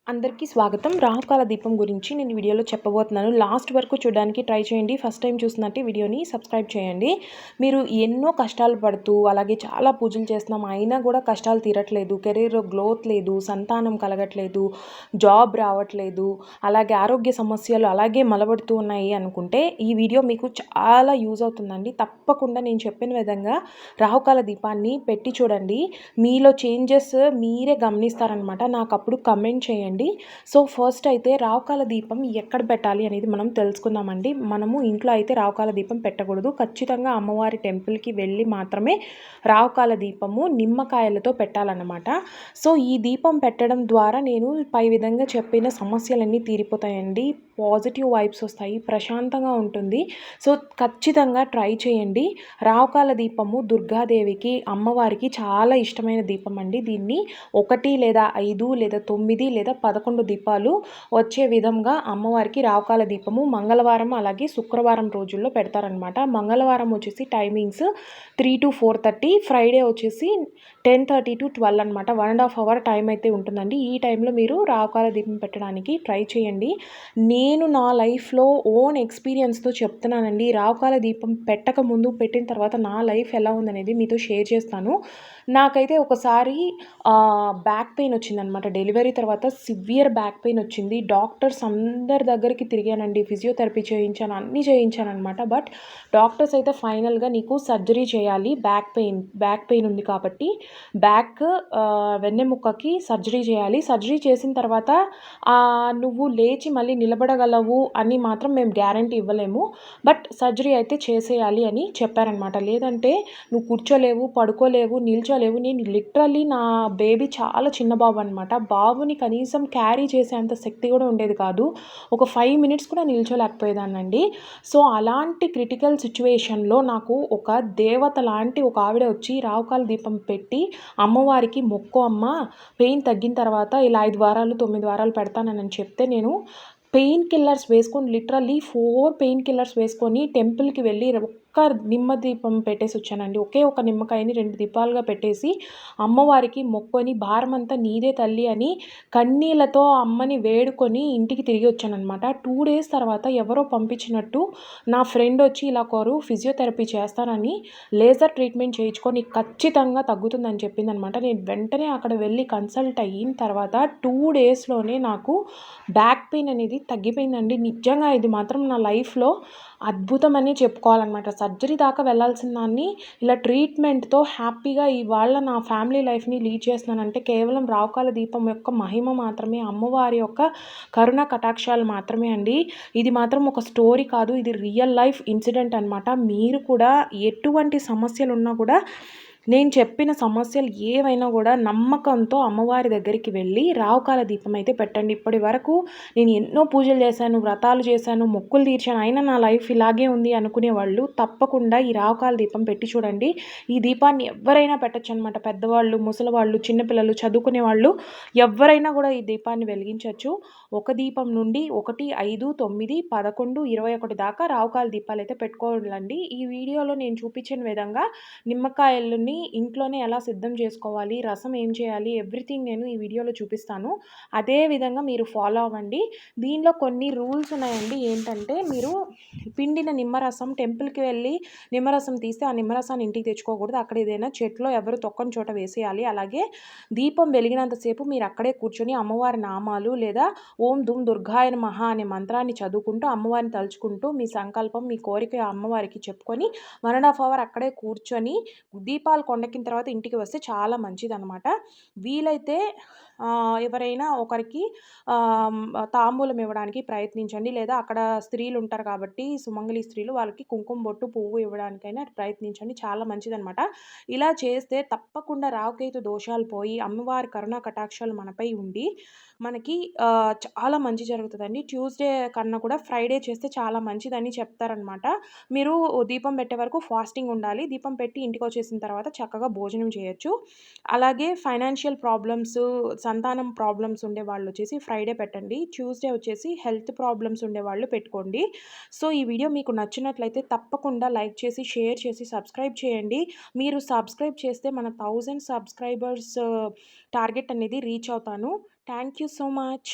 అందరికీ స్వాగతం. రాహుకాల దీపం గురించి నేను వీడియోలో చెప్పబోతున్నాను. లాస్ట్ వరకు చూడడానికి ట్రై చేయండి. ఫస్ట్ టైం చూస్తున్నట్టే వీడియోని సబ్స్క్రైబ్ చేయండి. మీరు ఎన్నో కష్టాలు పడుతూ, అలాగే చాలా పూజలు చేస్తున్నాం, అయినా కూడా కష్టాలు తీరట్లేదు, కెరీర్‌లో గ్రోత్ లేదు, సంతానం కలగట్లేదు, జాబ్ రావట్లేదు, అలాగే ఆరోగ్య సమస్యలు అలాగే మలబడుతూ ఉన్నాయి అనుకుంటే, ఈ వీడియో మీకు చాలా యూజ్ అవుతుందండి. తప్పకుండా నేను చెప్పిన విధంగా రాహుకాల దీపాన్ని పెట్టి చూడండి. మీలో చేంజెస్ మీరే గమనిస్తారనమాట. నాకప్పుడు కమెంట్ చేయండి. సో ఫస్ట్ అయితే రావుకాల దీపం ఎక్కడ పెట్టాలి అనేది మనం తెలుసుకుందామండి. మనము ఇంట్లో అయితే రావుకాల దీపం పెట్టకూడదు. ఖచ్చితంగా అమ్మవారి టెంపుల్కి వెళ్ళి మాత్రమే రావుకాల దీపము నిమ్మకాయలతో పెట్టాలన్నమాట. సో ఈ దీపం పెట్టడం ద్వారా నేను పై విధంగా చెప్పిన సమస్యలన్నీ తీరిపోతాయండి. పాజిటివ్ వైబ్స్ వస్తాయి, ప్రశాంతంగా ఉంటుంది. సో ఖచ్చితంగా ట్రై చేయండి. రావుకాల దీపము దుర్గాదేవికి, అమ్మవారికి చాలా ఇష్టమైన దీపం అండి. దీన్ని 1 లేదా 5 లేదా 9 లేదా 11 దీపాలు వచ్చే విధంగా అమ్మవారికి రావుకాల దీపము మంగళవారం అలాగే శుక్రవారం రోజుల్లో పెడతారనమాట. మంగళవారం వచ్చేసి టైమింగ్స్ 3 to 4:30, ఫ్రైడే వచ్చేసి 10:30 to 12 అనమాట. 1.5 అవర్ టైం అయితే ఉంటుందండి. ఈ టైంలో మీరు రావుకాల దీపం పెట్టడానికి ట్రై చేయండి. నేను నా లైఫ్లో ఓన్ ఎక్స్పీరియన్స్తో చెప్తున్నానండి. రావుకాల దీపం పెట్టక ముందు, పెట్టిన తర్వాత నా లైఫ్ ఎలా ఉందనేది మీతో షేర్ చేస్తాను. నాకైతే ఒకసారి బ్యాక్ పెయిన్ వచ్చిందనమాట. డెలివరీ తర్వాత సివియర్ బ్యాక్ పెయిన్ వచ్చింది. డాక్టర్స్ అందరి దగ్గరికి తిరిగానండి, ఫిజియోథెరపీ చేయించాను, అన్నీ చేయించాననమాట. బట్ డాక్టర్స్ అయితే ఫైనల్గా నీకు సర్జరీ చేయాలి, బ్యాక్ పెయిన్ ఉంది కాబట్టి వెన్నెముక్కకి సర్జరీ చేయాలి, సర్జరీ చేసిన తర్వాత నువ్వు లేచి మళ్ళీ నిలబడగలవు అని మాత్రం మేము గ్యారంటీ ఇవ్వలేము, బట్ సర్జరీ అయితే చేసేయాలి అని చెప్పారనమాట. లేదంటే నువ్వు కూర్చోలేవు, పడుకోలేవు, నిల్చోలేవు. నేను లిటరల్లీ నా బేబీ చాలా చిన్న బాబు అనమాట. బాబుని కనీసం క్యారీ చేసేంత శక్తి కూడా ఉండేది కాదు. ఒక 5 మినిట్స్ కూడా నిల్చోలేకపోయేదాన్నండి. సో అలాంటి క్రిటికల్ సిచ్యువేషన్లో నాకు ఒక దేవత లాంటి ఒక ఆవిడ వచ్చి రావుకాల దీపం పెట్టి, అమ్మవారికి మొక్కు అమ్మ, పెయిన్ తగ్గిన తర్వాత ఇలా 5 వారాలు 9 వారాలు పెడతానని చెప్తే, నేను పెయిన్ కిల్లర్స్ వేసుకొని లిటరల్లీ 4 పెయిన్ కిల్లర్స్ వేసుకొని టెంపుల్కి వెళ్ళి ఒక్క నిమ్మ దీపం పెట్టేసి వచ్చానండి. ఒకే ఒక నిమ్మకాయని 2 దీపాలుగా పెట్టేసి అమ్మవారికి మొక్కొని, భారమంతా నీదే తల్లి అని కన్నీళ్లతో అమ్మని వేడుకొని ఇంటికి తిరిగి వచ్చాననమాట. 2 డేస్ తర్వాత ఎవరో పంపించినట్టు నా ఫ్రెండ్ వచ్చి ఇలా కోరు ఫిజియోథెరపీ చేస్తానని, లేజర్ ట్రీట్మెంట్ చేయించుకొని ఖచ్చితంగా తగ్గుతుందని చెప్పిందనమాట. నేను వెంటనే అక్కడ వెళ్ళి కన్సల్ట్ అయిన తర్వాత 2 డేస్లోనే నాకు బ్యాక్ పెయిన్ అనేది తగ్గిపోయిందండి. నిజంగా ఇది మాత్రం నా లైఫ్లో అద్భుతం అని చెప్పుకోవాలన్నమాట. సర్జరీ దాకా వెళ్ళాల్సిన దాన్ని ఇలా ట్రీట్మెంట్తో హ్యాపీగా ఇవాళ నా ఫ్యామిలీ లైఫ్ని లీడ్ చేస్తున్నానంటే కేవలం రావుకాల దీపం యొక్క మహిమ మాత్రమే, అమ్మవారి యొక్క కరుణ కటాక్షాలు మాత్రమే అండి. ఇది మాత్రం ఒక స్టోరీ కాదు, ఇది రియల్ లైఫ్ ఇన్సిడెంట్ అనమాట. మీరు కూడా ఎటువంటి సమస్యలు ఉన్నా కూడా, నేను చెప్పిన సమస్యలు ఏవైనా కూడా నమ్మకంతో అమ్మవారి దగ్గరికి వెళ్ళి రావుకాల దీపం అయితే పెట్టండి. ఇప్పటి వరకు నేను ఎన్నో పూజలు చేశాను, వ్రతాలు చేశాను, మొక్కులు తీర్చాను, అయినా నా లైఫ్ ఇలాగే ఉంది అనుకునే వాళ్ళు తప్పకుండా ఈ రావుకాల దీపం పెట్టి చూడండి. ఈ దీపాన్ని ఎవరైనా పెట్టచ్చు అనమాట. పెద్దవాళ్ళు, ముసలివాళ్ళు, చిన్నపిల్లలు, చదువుకునే వాళ్ళు ఎవరైనా కూడా ఈ దీపాన్ని వెలిగించవచ్చు. ఒక దీపం నుండి 1, 5, 9, 11, 21 దాకా రావుకాల దీపాలు అయితే పెట్టుకోవాలండి. ఈ వీడియోలో నేను చూపించిన విధంగా నిమ్మకాయలని ఇంట్లోనే ఎలా సిద్ధం చేసుకోవాలి, రసం ఏం చేయాలి, ఎవ్రీథింగ్ నేను ఈ వీడియోలో చూపిస్తాను. అదే విధంగా మీరు ఫాలో అవ్వండి. దీనిలో కొన్ని రూల్స్ ఉన్నాయండి. ఏంటంటే, మీరు పిండిన నిమ్మరసం టెంపుల్కి వెళ్ళి నిమ్మరసం తీస్తే ఆ నిమ్మరసాన్ని ఇంటికి తెచ్చుకోకూడదు. అక్కడ ఏదైనా చెట్లో ఎవరు తొక్కని చోట వేసేయాలి. అలాగే దీపం వెలిగినంతసేపు మీరు అక్కడే కూర్చొని అమ్మవారి నామాలు లేదా ఓం దుమ్ దుర్గాయ నమః అనే మంత్రాన్ని చదువుకుంటూ, అమ్మవారిని తలుచుకుంటూ మీ సంకల్పం, మీ కోరిక అమ్మవారికి చెప్పుకొని 1.5 అవర్ అక్కడే కూర్చొని దీపాలు కొండెక్కిన తర్వాత ఇంటికి వస్తే చాలా మంచిదనమాట. వీలైతే ఎవరైనా ఒకరికి తాంబూలం ఇవ్వడానికి ప్రయత్నించండి. లేదా అక్కడ స్త్రీలు ఉంటారు కాబట్టి, సుమంగళి స్త్రీలు, వాళ్ళకి కుంకుమ బొట్టు, పువ్వు ఇవ్వడానికైనా ప్రయత్నించండి. చాలా మంచిదనమాట. ఇలా చేస్తే తప్పకుండా రాహుకేతు దోషాలు పోయి అమ్మవారి కరుణా కటాక్షాలు మనపై ఉండి మనకి చాలా మంచి జరుగుతుందండి. ట్యూస్డే కన్నా కూడా ఫ్రైడే చేస్తే చాలా మంచిదని చెప్తారనమాట. మీరు దీపం పెట్టే వరకు ఫాస్టింగ్ ఉండాలి. దీపం పెట్టి ఇంటికి వచ్చేసిన తర్వాత చక్కగా భోజనం చేయొచ్చు. అలాగే ఫైనాన్షియల్ ప్రాబ్లమ్స్, సంతానం ప్రాబ్లమ్స్ ఉండేవాళ్ళు వచ్చేసి ఫ్రైడే పెట్టండి. ట్యూస్డే వచ్చేసి హెల్త్ ప్రాబ్లమ్స్ ఉండేవాళ్ళు పెట్టుకోండి. సో ఈ వీడియో మీకు నచ్చినట్లయితే తప్పకుండా లైక్ చేసి, షేర్ చేసి, సబ్స్క్రైబ్ చేయండి. మీరు సబ్స్క్రైబ్ చేస్తే మన 1000 సబ్స్క్రైబర్స్ టార్గెట్ అనేది రీచ్ అవుతాను. Thank you so much.